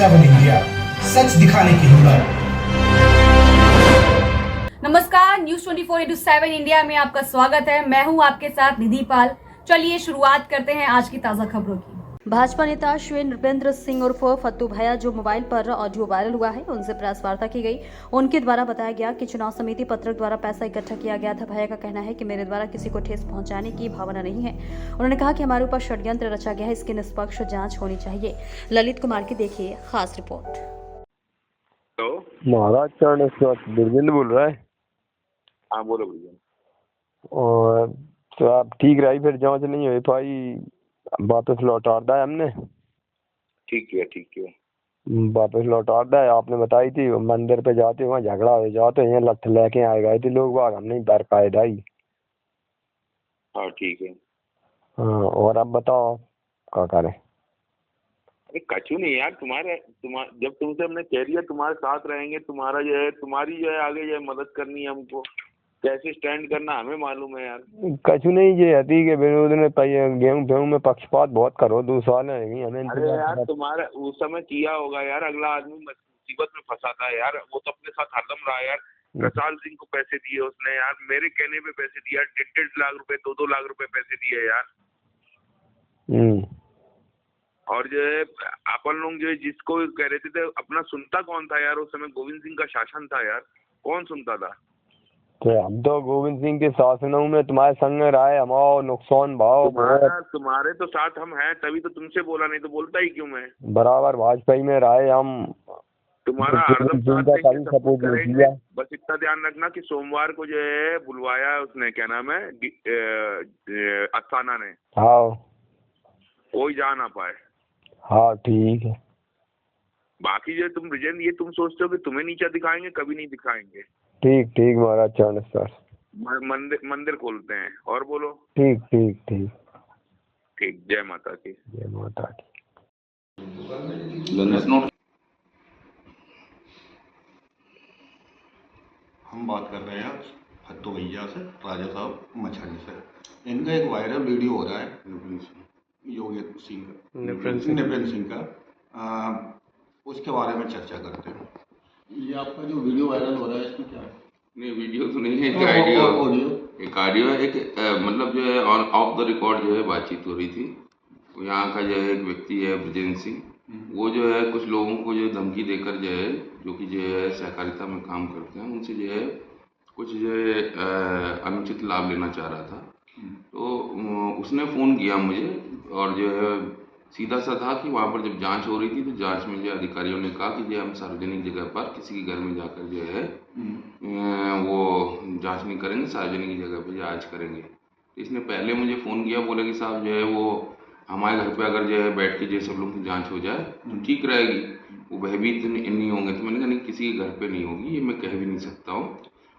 7 India, सच दिखाने की हिम्मत। नमस्कार, न्यूज 24/7 इंडिया में आपका स्वागत है। मैं हूं आपके साथ निधि पाल। चलिए शुरुआत करते हैं आज की ताजा खबरों की। भाजपा नेता श्री नृपेंद्र सिंह उर्फ फत्तू भैया जो मोबाइल पर ऑडियो वायरल हुआ है, उनसे प्रेस वार्ता की गई। उनके द्वारा बताया गया कि चुनाव समिति पत्रक द्वारा पैसा इकट्ठा किया गया था। भैया का कहना है कि मेरे द्वारा किसी को ठेस पहुंचाने की भावना नहीं है। उन्होंने कहा कि हमारे ऊपर षड्यंत्र रचा गया है, इसकी निष्पक्ष जांच होनी चाहिए। ललित कुमार की देखिए खास रिपोर्ट। हेलो, महाराज चरण दुर्गेंद्र बोल रहा है। हाँ बोलो भैया। और तो आप ठीक रही, फिर जांच नहीं हो पाई, वापस लौटा दिया हमने। ठीक है ठीक है। वापस लौटा दिया। आपने बताई थी मंदिर पे जाते वहाँ झगड़ा हो जाते, यहाँ लठ लेके आए गए थे लोग बाग, हमने बरकायदा ही। हाँ ठीक है। हाँ, और अब बताओ क्या करें। अरे कछु नहीं यार, जब तुमसे हमने कह दिया तुम्हारे साथ रहेंगे, तुम्हारा जो है तुम्हारी जो है आगे जो है मदद करनी है, हमको कैसे स्टैंड करना हमें मालूम है यार। कछु नहीं ये हती के विरोध में गेहूं फेहूं में पक्षपात बहुत करो, 2 साल नहीं हमें। अरे यार तुम्हारा उस समय किया होगा यार, अगला आदमी मुसीबत में फंसाता है यार, वो तो अपने साथ हरदम रहा यार। प्रसाद सिंह को पैसे दिए उसने यार, मेरे कहने पे पैसे दिया, 1.5 लाख रुपए 2-2 लाख रुपए पैसे दिए यार। और जो है अपन लोग जो है जिसको कह रहे थे अपना सुनता कौन था यार, उस समय गोविंद सिंह का शासन था यार, कौन सुनता था। तो हम तो गोविंद सिंह के शासनों में तुम्हारे संग रहे, हमारा नुकसान भाव तुम्हारे तो साथ हम हैं, तभी तो तुमसे बोला, नहीं तो बोलता ही क्यों मैं। बराबर भाजपा में रहे हम, तुम्हारा हरदम साथ देंगे, सपोर्ट करेंगे। बस इतना ध्यान रखना कि सोमवार को जो है बुलवाया उसने, क्या नाम है, अस्थाना ने। हाँ, कोई जा ना पाए। हाँ ठीक है। बाकी जो तुम विजन ये तुम सोचते हो कि तुम्हें नीचा दिखाएंगे, कभी नहीं दिखाएंगे। ठीक ठीक महाराज चरण सर। मंदिर खोलते हैं। और बोलो। ठीक ठीक ठीक ठीक। जय माता की। जय माता की। हम बात कर रहे हैं फत्तू भैया से, राजा साहब मछली से। इनका एक वायरल वीडियो हो रहा है योगी सिंह का, निपेंद्र सिंह का, उसके बारे में चर्चा करते हैं। ये आपका जो वीडियो वायरल हो रहा है इसमें क्या है? नहीं, वीडियो तो नहीं है, एक ऑडियो है। मतलब जो है ऑफ द रिकॉर्ड जो है बातचीत हो रही थी। यहाँ का जो है एक व्यक्ति है ब्रजेंद्र सिंह, वो जो है कुछ लोगों को जो धमकी देकर जो है, जो कि जो है सहकारिता में काम करते हैं, उनसे जो है कुछ जो है अनुचित लाभ लेना चाह रहा था। तो उसने फ़ोन किया मुझे, और जो है सीधा सा था कि वहाँ पर जब जांच हो रही थी, तो जांच में जो अधिकारियों ने कहा कि जो हम सार्वजनिक जगह पर किसी के घर में जाकर जो है वो जांच नहीं करेंगे, सार्वजनिक जगह पर जांच करेंगे। तो इसने पहले मुझे फ़ोन किया, बोले कि साहब जो है वो हमारे घर पे अगर जो है बैठ के जो सब लोगों की जांच हो जाए तो ठीक रहेगी, वो भयभीत नहीं होंगे। तो मैंने कहा नहीं, किसी के घर पे नहीं होगी, ये मैं कह भी नहीं सकता हूँ,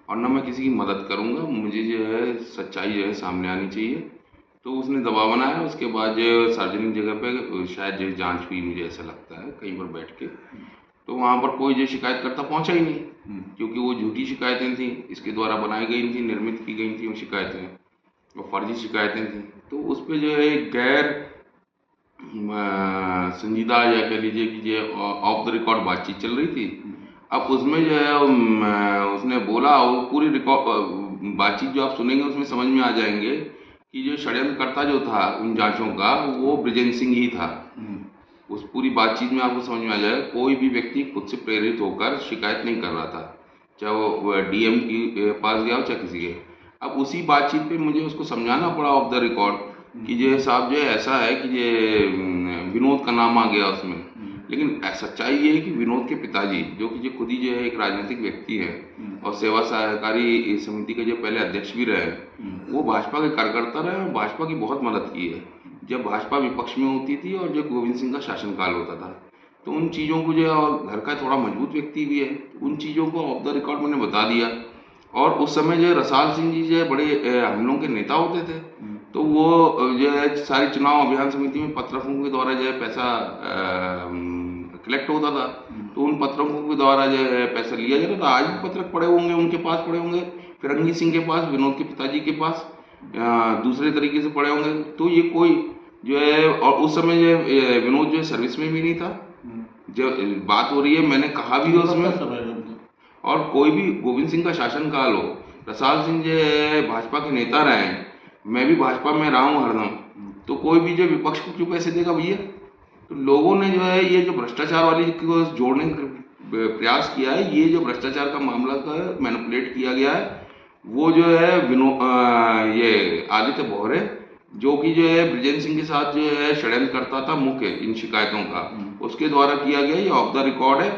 और ना मैं किसी की मदद करूँगा, मुझे जो है सच्चाई जो है सामने आनी चाहिए। तो उसने दबाव बनाया। उसके बाद जो सार्वजनिक जगह पे शायद जो जांच हुई, मुझे ऐसा लगता है कहीं पर बैठ के, तो वहाँ पर कोई जो शिकायतकर्ता पहुँचा ही नहीं, क्योंकि वो झूठी शिकायतें थी, इसके द्वारा बनाई गई थी, निर्मित की गई थी वो शिकायतें, वो फर्जी शिकायतें थी। तो उस पर जो है गैर संजीदा या कह लीजिए कि जो ऑफ द रिकॉर्ड बातचीत चल रही थी। अब उसमें जो है उसने बोला, वो पूरी रिकॉर्ड बातचीत जो आप सुनेंगे उसमें समझ में आ जाएंगे कि जो षड्यंत्रकर्ता जो था उन जांचों का, वो ब्रजेंद्र सिंह ही था। उस पूरी बातचीत में आपको समझ में आ जाएगा, कोई भी व्यक्ति खुद से प्रेरित होकर शिकायत नहीं कर रहा था, चाहे वो डीएम के पास गया हो चाहे किसी के। अब उसी बातचीत पे मुझे उसको समझाना पड़ा ऑफ द रिकॉर्ड कि जो साहब जो ऐसा है कि ये विनोद का नाम आ गया उसमें, लेकिन सच्चाई ये है कि विनोद के पिताजी, जो कि खुद ही जो है एक राजनीतिक व्यक्ति है और सेवा सहकारी समिति के जो पहले अध्यक्ष भी रहे, वो भाजपा के कार्यकर्ता रहे और भाजपा की बहुत मदद की है जब भाजपा विपक्ष में होती थी और जब गोविंद सिंह का शासनकाल होता था। तो उन चीज़ों को जो है, और घर का थोड़ा मजबूत व्यक्ति भी है, उन चीज़ों को ऑफ द रिकॉर्ड मैंने बता दिया। और उस समय जो है रसाल सिंह जी जो है बड़े हम लोगों के नेता होते थे, तो वो जो है सारी चुनाव अभियान समिति में पत्रकों के द्वारा जो है पैसा कलेक्ट होता था, तो उन पत्रकों के द्वारा जो है पैसा लिया जाता था। आज भी पत्रक पड़े होंगे उनके पास, पड़े होंगे फिरंगी सिंह के पास, विनोद के पिताजी के पास, दूसरे तरीके से पड़े होंगे। तो ये कोई जो है, और उस समय जो विनोद जो है सर्विस में भी नहीं था, जो बात हो रही है, मैंने कहा भी उसमें, और कोई भी गोविंद सिंह का शासनकाल हो, रसाल सिंह जो है भाजपा के नेता रहे हैं, मैं भी भाजपा में रहा हूँ हरदम, तो कोई भी जो विपक्ष को क्यों पैसे देगा भैया? तो लोगों ने जो है ये जो भ्रष्टाचार वाली को जोड़ने का प्रयास किया है, ये जो भ्रष्टाचार का मामला का मैनिपुलेट किया गया है, वो जो है ये आदित्य भोरे, जो कि जो है ब्रिजेंद्र सिंह के साथ जो है षड्यंत्र करता था मुख्य इन शिकायतों का, उसके द्वारा किया गया, ये ऑफ द रिकॉर्ड है।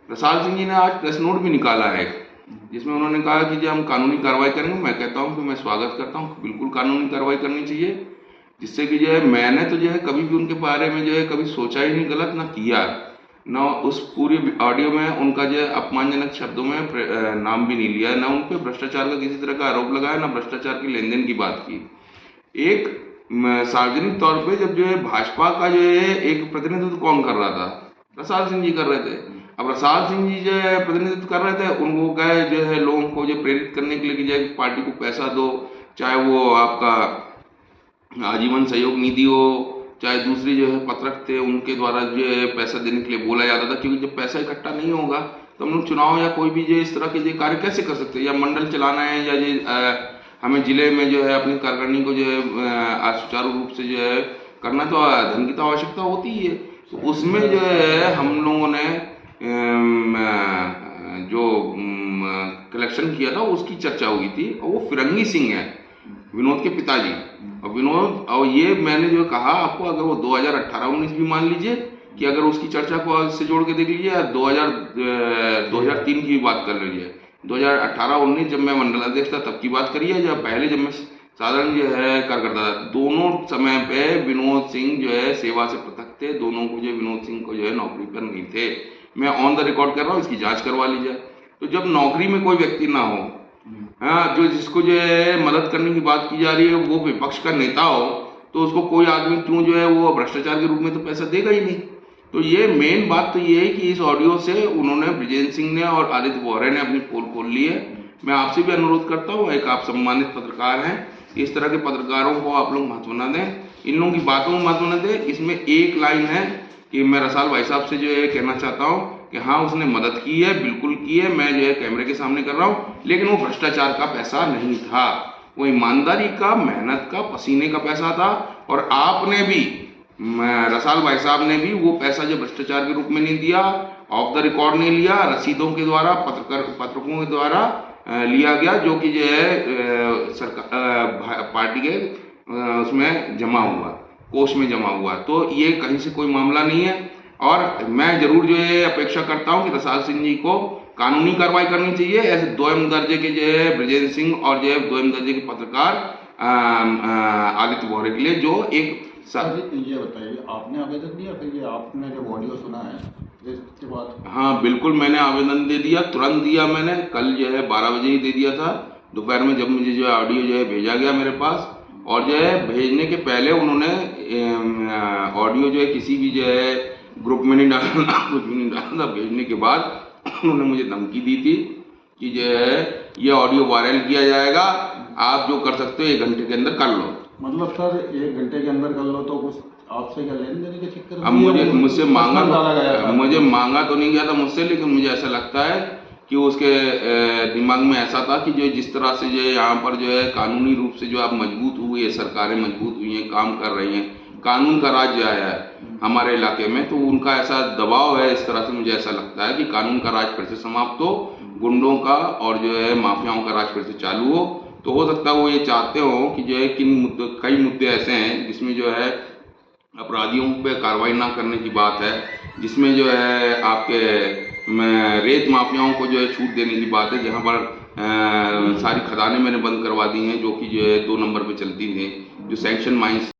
रसाल सिंह जी ने आज प्रेस नोट भी निकाला है जिसमें उन्होंने कहा कि जो हम कानूनी कार्रवाई करेंगे। मैं कहता हूं कि मैं स्वागत करता हूं, बिल्कुल कानूनी कार्रवाई करनी चाहिए, जिससे कि जो है मैंने तो जो है कभी भी उनके बारे में जो है कभी सोचा ही नहीं गलत, ना किया, ना उस पूरी ऑडियो में उनका जो है अपमानजनक शब्दों में नाम भी नहीं लिया, ना उन पर भ्रष्टाचार का किसी तरह का आरोप लगाया, ना भ्रष्टाचार की लेन देन की बात की। एक सार्वजनिक तौर पे जब जो है भाजपा का जो है एक प्रतिनिधित्व कौन कर रहा था? रसाल सिंह जी कर रहे थे। अब रसाल सिंह जी जो है प्रतिनिधित्व कर रहे थे, उनको गए जो है लोगों को जो प्रेरित करने के लिए कि जो पार्टी को पैसा दो, चाहे वो आपका आजीवन सहयोग निधि हो, चाहे दूसरी जो है पत्रक थे उनके द्वारा जो है पैसा देने के लिए बोला जाता था, क्योंकि जब पैसा इकट्ठा नहीं होगा तो हम लोग चुनाव या कोई भी जो इस तरह के जो कार्य कैसे कर सकते हैं? या मंडल चलाना है, या जो हमें जिले में जो है अपनी कार्यकारिणी को जो है सुचारू रूप से जो है करना, तो धन की तो आवश्यकता होती ही है। तो उसमें जो है हम लोगों ने जो कलेक्शन किया था उसकी चर्चा हुई थी, और वो फिरंगी सिंह है, विनोद के पिताजी। और विनोद, और ये मैंने जो कहा आपको, अगर वो 2018-19 भी मान लीजिए कि अगर उसकी चर्चा को से जोड़ के देख लीजिए, 2003 की बात कर लीजिए, 2018-19 जब मैं मंडलाध्यक्ष था तब की बात करिए, जब पहले जब मैं साधारण जो है कार्यकर्ता था, दोनों समय पे विनोद सिंह जो है सेवा से पृथक थे, दोनों को जो विनोद सिंह को जो है नौकरी पर नहीं थे। मैं ऑन द रिकॉर्ड कर रहा हूँ, इसकी जांच करवा लीजिए। तो जब नौकरी में कोई व्यक्ति ना हो, हाँ, जो जिसको जो है मदद करने की बात की जा रही है वो विपक्ष का नेता हो, तो उसको कोई आदमी क्यों जो है वो भ्रष्टाचार के रूप में तो पैसा देगा ही नहीं। तो ये मेन बात तो ये है कि इस ऑडियो से उन्होंने ब्रिजेंद्र सिंह ने और आदित्य बोहरे ने अपनी पोल खोल ली है। मैं आपसे भी अनुरोध करता हूँ, एक आप सम्मानित पत्रकार हैं, इस तरह के पत्रकारों को आप लोग महत्व न दें, इन लोगों की बातों को महत्व न दें। इसमें एक लाइन है कि मैं रसाल भाई साहब से जो है कहना चाहता हूँ कि हाँ, उसने मदद की है, बिल्कुल की है, मैं जो है कैमरे के सामने कर रहा हूँ, लेकिन वो भ्रष्टाचार का पैसा नहीं था, वो ईमानदारी का, मेहनत का, पसीने का पैसा था। और आपने भी, रसाल भाई साहब ने भी वो पैसा जो भ्रष्टाचार के रूप में नहीं दिया, ऑफ द रिकॉर्ड नहीं लिया, रसीदों के द्वारा, पत्रकों के द्वारा लिया गया, जो कि जो है सरकार पार्टी के उसमें जमा हुआ, कोष में जमा हुआ। तो ये कहीं से कोई मामला नहीं है, और मैं जरूर जो है अपेक्षा करता हूं कि रसाल सिंह जी को कानूनी कार्रवाई करनी चाहिए। ऐसे दोयम दर्जे के जो है ब्रिजेंद्र सिंह और जो है दोयम दर्जे के पत्रकार आदित्य बोहरे के लिए जो एक ये बताइए, आपने आवेदन दिया फिर ये आपने जब ऑडियो सुना है इसके बाद? हाँ बिल्कुल, मैंने आवेदन दे दिया, तुरंत दिया मैंने, कल जो है 12 बजे ही दे दिया था दोपहर में, जब मुझे जो है ऑडियो जो है भेजा गया मेरे पास। और जो है भेजने के पहले उन्होंने ऑडियो जो है किसी भी जो है ग्रुप में नहीं डालना, कुछ भी नहीं डालना। भेजने के बाद उन्होंने मुझे धमकी दी थी कि जो है ये ऑडियो वायरल किया जाएगा, आप जो कर सकते हो 1 घंटे के अंदर कर लो। मतलब सर 1 घंटे के अंदर कर लो तो कुछ आपसे क्या लेने देने के चक्कर में? अब मुझसे मांगा तो नहीं गया था मुझसे, लेकिन मुझे ऐसा लगता है कि उसके दिमाग में ऐसा था कि जो जिस तरह से जो है यहाँ पर जो है कानूनी रूप से जो आप मजबूत हुई है, सरकारें मजबूत हुई हैं, काम कर रही हैं, कानून का राज आया है हमारे इलाके में, तो उनका ऐसा दबाव है। इस तरह से मुझे ऐसा लगता है कि कानून का राज फिर से समाप्त हो, गुंडों का और जो है माफियाओं का राज फिर से चालू हो। तो हो सकता है वो ये चाहते हो कि जो है कई मुद्दे ऐसे हैं जिसमें जो है अपराधियों पे कार्रवाई ना करने की बात है, जिसमें जो है आपके रेत माफियाओं को जो है छूट देने की बात है, जहाँ पर सारी खदानें मैंने बंद करवा दी हैं जो कि जो है 2 नंबर पे चलती थी, जो सैंक्शन माइंस